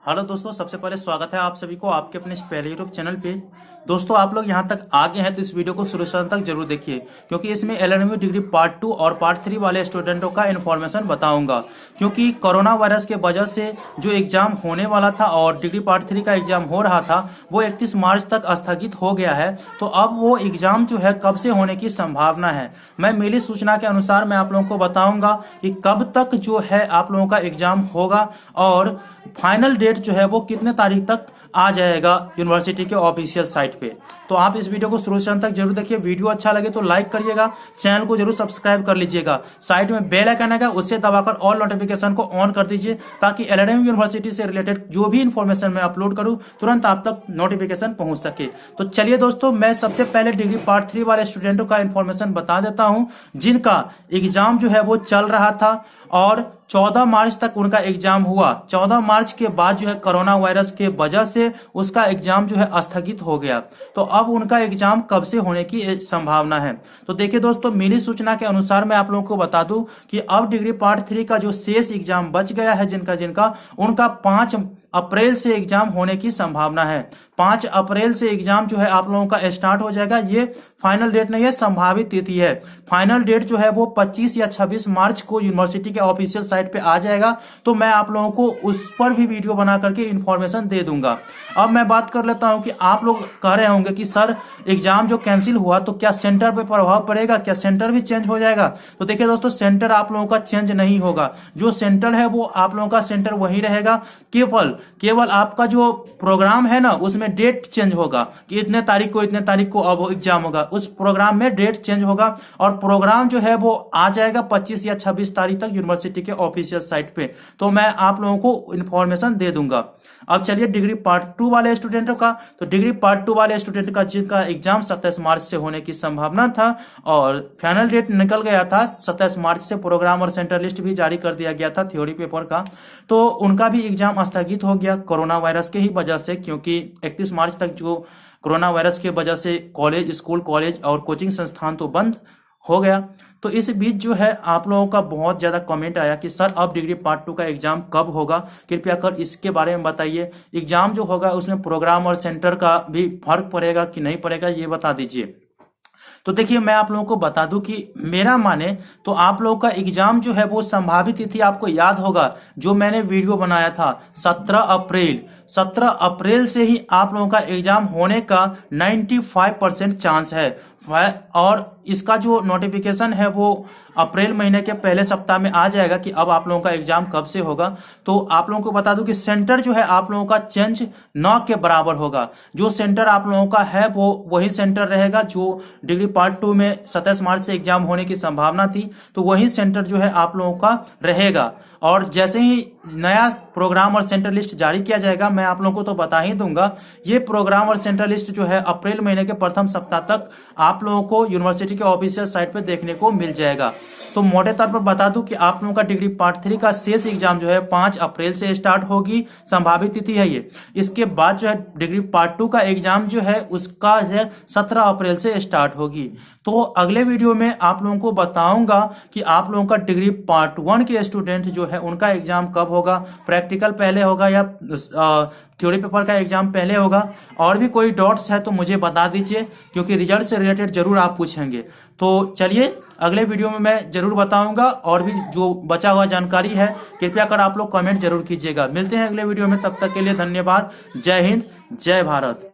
Hello दोस्तों, सबसे पहले स्वागत है आप सभी को आपके अपने इस पहले यूट्यूब चैनल पे। दोस्तों, आप लोग यहां तक आगे हैं तो इस वीडियो को शुरू से अंत तक जरूर देखिए, क्योंकि इसमें 11वीं डिग्री पार्ट 2 और पार्ट 3 वाले स्टूडेंटों का इन्फॉर्मेशन बताऊंगा। क्योंकि कोरोना वायरस के वजह से जो एग्जाम होने वाला था और डिग्री पार्ट 3 का एग्जाम हो रहा था वो 31 मार्च तक स्थगित हो गया है। तो अब वो एग्जाम जो है कब से होने की संभावना है, मैं मिली सूचना के अनुसार मैं आप लोगों को बताऊंगा कि कब तक जो है आप लोगों का एग्जाम होगा और फाइनल डेट जो है वो कितने तारीख तक आ जाएगा यूनिवर्सिटी के ऑफिशियल साइट पे। तो आप इस वीडियो को शुरू से अंत तक जरूर देखिए। वीडियो अच्छा लगे तो लाइक करिएगा, चैनल को जरूर सब्सक्राइब कर लीजिएगा। साइड में बेल आइकन आएगा, उससे दबाकर ऑल नोटिफिकेशन को ऑन कर दीजिए, ताकि 11वीं यूनिवर्सिटी से रिलेटेड जो भी इंफॉर्मेशन मैं अपलोड करूं तुरंत आप तक नोटिफिकेशन पहुंच सके। तो चलिए दोस्तों, मैं सबसे पहले डिग्री पार्ट 3 वाले स्टूडेंटों का इन्फॉर्मेशन बता देता हूं, जिनका एग्जाम जो है वो चल रहा था और 14 मार्च तक उनका एग्जाम हुआ। 14 मार्च के बाद जो है कोरोना वायरस के वजह से उसका एग्जाम जो है स्थगित हो गया। तो अब उनका एग्जाम कब से होने की संभावना है। तो देखिए दोस्तों, मिली सूचना के अनुसार मैं आप लोगों को बता दूं कि अब डिग्री पार्ट 3 का जो शेष एग्जाम बच गया है जिनका उनका 5 अप्रैल से एग्जाम होने की संभावना है। 5 अप्रैल से एग्जाम जो है आप लोगों का स्टार्ट हो जाएगा। ये फाइनल डेट नहीं है, संभावित तिथि है। फाइनल डेट जो है वो 25 या 26 मार्च को यूनिवर्सिटी के ऑफिशियल साइट पे आ जाएगा। तो मैं आप लोगों को उस पर भी वीडियो बना करके इन्फॉर्मेशन दे दूंगा। अब मैं बात कर लेता हूं कि आप लोग कह रहे होंगे कि सर एग्जाम जो कैंसिल हुआ तो क्या सेंटर पे प्रभाव पड़ेगा, क्या सेंटर भी चेंज हो जाएगा। तो देखिए दोस्तों, सेंटर आप लोगों का चेंज नहीं होगा। जो सेंटर है वो आप लोगों का सेंटर वही रहेगा। केवल आपका जो प्रोग्राम है ना उसमें डेट चेंज होगा कि इतने तारीख को अब एग्जाम होगा। उस प्रोग्राम में डेट चेंज होगा और प्रोग्राम जो है वो आ जाएगा 25 या 26 तारीख तक यूनिवर्सिटी के ऑफिशियल साइट पे। तो मैं आप लोगों को इन्फॉर्मेशन दे दूंगा। अब चलिए डिग्री पार्ट 2 वाले स्टूडेंटों का। तो डिग्री पार्ट 2 वाले स्टूडेंट का जिनका एग्जाम 27 मार्च से होने की संभावना था और फाइनल डेट निकल गया था 27 मार्च से, प्रोग्राम और सेंटर लिस्ट भी जारी कर दिया गया था थ्योरी पेपर का। तो उनका भी एग्जाम स्थगित हो गया कोरोना वायरस के ही वजह से, क्योंकि 31 मार्च तक जो कोरोना वायरस की वजह से स्कूल कॉलेज और कोचिंग संस्थान तो बंद हो गया। तो इस बीच जो है आप लोगों का बहुत ज्यादा कमेंट आया कि सर अब डिग्री पार्ट 2 का एग्जाम कब होगा, कृपया कर इसके बारे में बताइए। एग्जाम जो होगा उसमें प्रोग्राम और सेंटर का भी फर्क पड़ेगा कि नहीं पड़ेगा, ये बता दीजिए। तो देखिए, मैं आप लोगों को बता दूं कि मेरा माने तो आप लोगों का एग्जाम जो है वो संभावित तिथि आपको याद होगा, जो मैंने वीडियो बनाया था 17 अप्रैल से ही आप लोगों का एग्जाम होने का 95% चांस है। और इसका जो नोटिफिकेशन है वो अप्रैल महीने के पहले सप्ताह में आ जाएगा कि अब आप लोगों का एग्जाम कब से होगा। तो आप लोगों को बता दूं कि सेंटर जो है आप लोगों का चेंज न के बराबर होगा। जो सेंटर आप लोगों का है वो वही सेंटर रहेगा जो डिग्री पार्ट 2 में 27 मार्च से एग्जाम होने की संभावना थी, तो वही सेंटर जो है आप लोगों का रहेगा। और जैसे ही नया प्रोग्राम और सेंटर लिस्ट जारी किया जाएगा मैं आप लोगों को तो बता ही दूंगा। ये प्रोग्राम और सेंटर लिस्ट जो है अप्रैल महीने के प्रथम सप्ताह तक आप लोगों को यूनिवर्सिटी के ऑफिशियल साइट पे देखने को मिल जाएगा। तो मोटे तौर पर बता दूं कि आप लोगों का डिग्री पार्ट 3 का शेष एग्जाम जो है 5 अप्रैल से स्टार्ट होगी, संभावित तिथि है ये। इसके बाद जो है डिग्री पार्ट 2 का एग्जाम जो है उसका है 17 अप्रैल से स्टार्ट होगी। तो अगले वीडियो में आप लोगों को बताऊंगा कि आप लोगों का डिग्री पार्ट 1 के स्टूडेंट जो है उनका एग्जाम कब होगा, प्रैक्टिकल पहले होगा या थ्योरी पेपर का एग्जाम पहले होगा। और भी कोई डाउट्स है तो मुझे बता दीजिए, क्योंकि रिजल्ट से रिलेटेड जरूर आप पूछेंगे। तो चलिए अगले वीडियो में मैं जरूर बताऊंगा, और भी जो बचा हुआ जानकारी है कृपया कर आप लोग कमेंट जरूर कीजिएगा। मिलते हैं अगले वीडियो में, तब तक के लिए धन्यवाद। जय हिंद, जय भारत।